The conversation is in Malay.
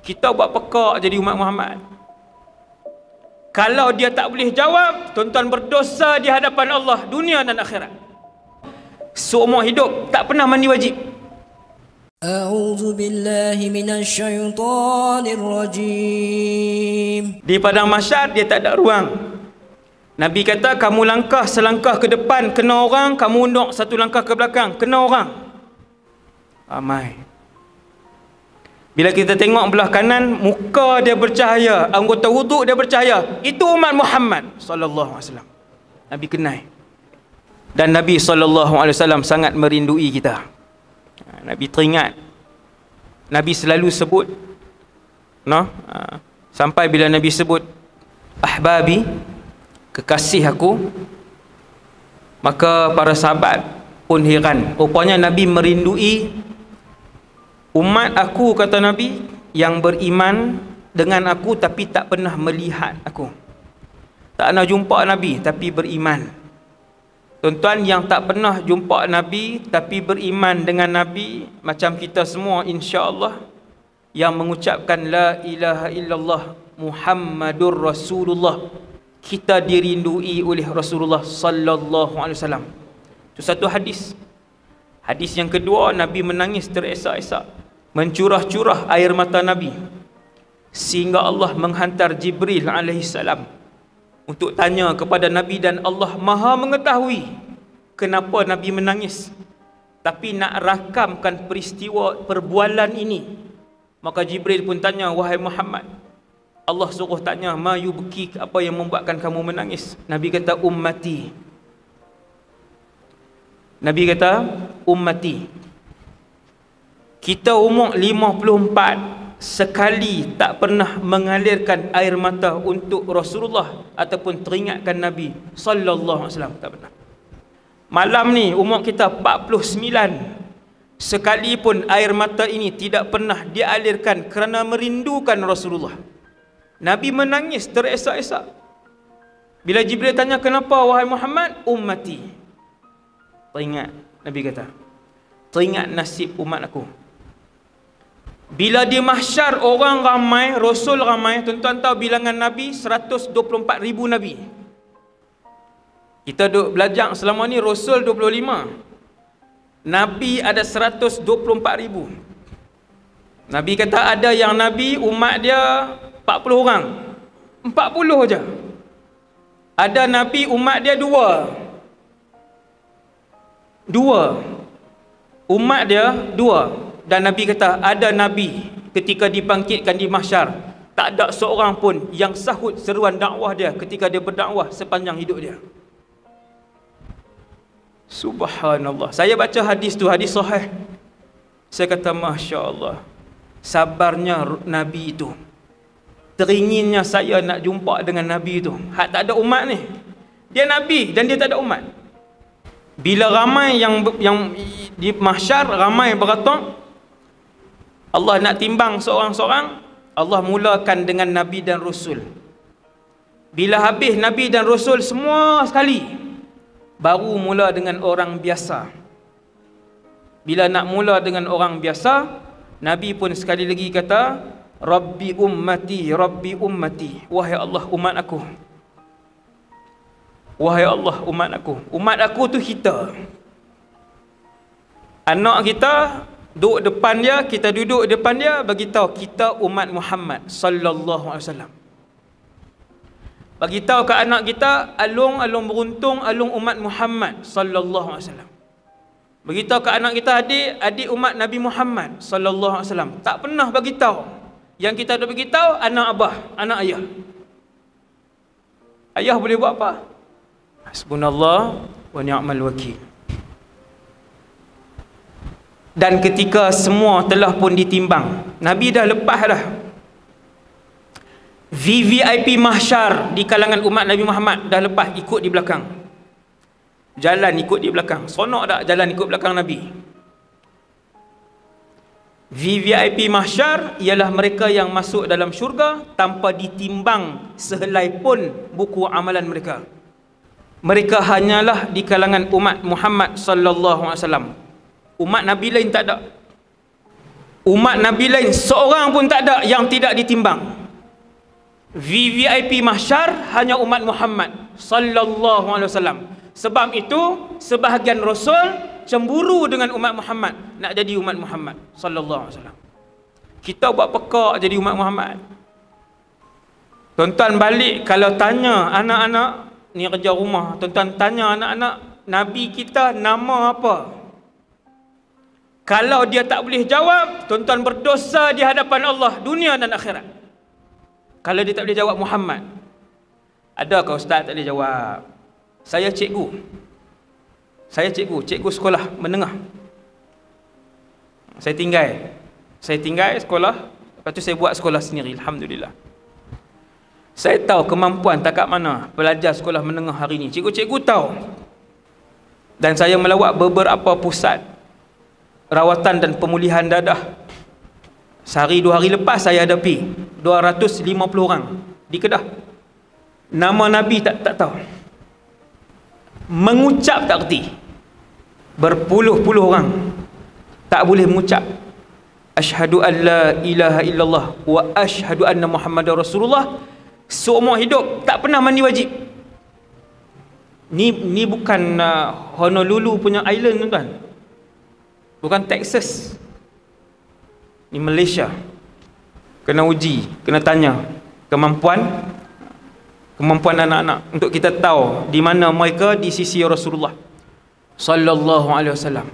Kita buat pekak jadi umat Muhammad. Kalau dia tak boleh jawab, tuan-tuan berdosa di hadapan Allah dunia dan akhirat. Seumur hidup tak pernah mandi wajib. A'udzu billahi minasyaitonir rajim. Di padang mahsyar dia tak ada ruang. Nabi kata, kamu langkah selangkah ke depan kena orang, kamu unduk satu langkah ke belakang kena orang. Ramai. Bila kita tengok belah kanan, muka dia bercahaya, anggota wuduk dia bercahaya. Itu umat Muhammad sallallahu alaihi wasallam. Nabi kenal. Dan Nabi sallallahu alaihi wasallam sangat merindui kita. Nabi teringat. Nabi selalu sebut, sampai bila Nabi sebut ahbabi, kekasih aku, maka para sahabat pun heran. Rupanya Nabi merindui umat aku, kata Nabi, yang beriman dengan aku tapi tak pernah melihat aku. Tak pernah jumpa Nabi tapi beriman. Tuan-tuan, yang tak pernah jumpa Nabi tapi beriman dengan Nabi, macam kita semua insya-Allah, yang mengucapkan la ilaha illallah Muhammadur Rasulullah, kita dirindui oleh Rasulullah sallallahu alaihi wasallam. Itu satu hadis. Hadis yang kedua, Nabi menangis teresak-esak, mencurah-curah air mata Nabi, sehingga Allah menghantar Jibril alaihi salam untuk tanya kepada Nabi, dan Allah Maha mengetahui kenapa Nabi menangis. Tapi nak rakamkan peristiwa perbualan ini, maka Jibril pun tanya, wahai Muhammad, Allah suruh tanya, ma yubki, apa yang membuatkan kamu menangis? Nabi kata, ummati. Nabi kata, ummati. Kita umur 54 sekali tak pernah mengalirkan air mata untuk Rasulullah ataupun teringatkan Nabi sallallahu alaihi wasallam, tak pernah. Malam ni umur kita 49, sekalipun air mata ini tidak pernah dialirkan kerana merindukan Rasulullah. Nabi menangis teresak-esak. Bila Jibril tanya, kenapa wahai Muhammad? Ummati. Teringat, Nabi kata, teringat nasib umat aku. Bila di mahsyar orang ramai, Rasul ramai, tuan-tuan tahu bilangan Nabi 124,000 Nabi. Kita duk belajar selama ni Rasul 25, Nabi ada 124,000. Nabi kata ada yang Nabi umat dia 40 orang, 40 aja. Ada Nabi umat dia 2, umat dia 2. Dan Nabi kata ada Nabi ketika dibangkitkan di mahsyar, tak ada seorang pun yang sahut seruan dakwah dia ketika dia berdakwah sepanjang hidup dia. Subhanallah. Saya baca hadis tu, hadis sahih. Saya kata, Masya Allah, sabarnya Nabi itu. Teringinnya saya nak jumpa dengan Nabi itu. Hak tak ada umat ni. Dia Nabi dan dia tak ada umat. Bila ramai yang di mahsyar, ramai beratok, Allah nak timbang seorang-seorang, Allah mulakan dengan Nabi dan Rasul. Bila habis Nabi dan Rasul semua sekali, baru mula dengan orang biasa. Bila nak mula dengan orang biasa, Nabi pun sekali lagi kata, Rabbi ummati, Rabbi ummati. Wahai Allah, umat aku. Wahai Allah, umat aku. Umat aku tu kita. Anak kita duduk depan dia, kita duduk depan dia, bagi tahu kita umat Muhammad sallallahu alaihi wasallam. Bagi tahu ke anak kita, alung beruntung alung umat Muhammad sallallahu alaihi wasallam. Bagi tahu ke anak kita, adik umat Nabi Muhammad sallallahu alaihi wasallam. Tak pernah bagi tahu. Yang kita dah bagi tahu anak abah, anak ayah. Ayah boleh buat apa? Hasbunallah wa ni'mal wakil. Dan ketika semua telah pun ditimbang, Nabi dah lepas dah VVIP mahsyar di kalangan umat Nabi Muhammad, dah lepas, ikut di belakang, jalan ikut di belakang. Seronok tak jalan ikut belakang Nabi? VVIP mahsyar ialah mereka yang masuk dalam syurga tanpa ditimbang sehelai pun buku amalan mereka. Mereka hanyalah di kalangan umat Muhammad sallallahu alaihi wasallam. Umat Nabi lain tak ada. Umat Nabi lain seorang pun tak ada yang tidak ditimbang. VVIP mahsyar hanya umat Muhammad sallallahu alaihi wasallam. Sebab itu sebahagian rasul cemburu dengan umat Muhammad nak jadi umat Muhammad sallallahu alaihi wasallam. Kita buat pekak jadi umat Muhammad. Tuan-tuan balik kalau tanya anak-anak ni kerja rumah, tuan-tuan tanya anak-anak Nabi kita nama apa? Kalau dia tak boleh jawab, tuan-tuan berdosa di hadapan Allah dunia dan akhirat. Kalau dia tak boleh jawab Muhammad. Adakah ustaz tak boleh jawab? Saya cikgu. Cikgu sekolah menengah. Saya tinggal sekolah, lepas tu saya buat sekolah sendiri, alhamdulillah. Saya tahu kemampuan tak kat mana pelajar sekolah menengah hari ni. Cikgu-cikgu tahu. Dan saya melawat beberapa pusat rawatan dan pemulihan dadah. Sehari 2 hari lepas saya hadapi 250 orang di Kedah. Nama Nabi tak tahu. Mengucap tak erti. Berpuluh-puluh orang tak boleh mengucap asyhadu an la ilaha illallah wa asyhadu anna Muhammadar Rasulullah seumur hidup, tak pernah mandi wajib. Ni bukan Honolulu punya island, tuan-tuan. Bukan Texas. Ni Malaysia. Kena uji, kena tanya kemampuan anak-anak untuk kita tahu di mana mereka di sisi Rasulullah sallallahu alaihi wasallam.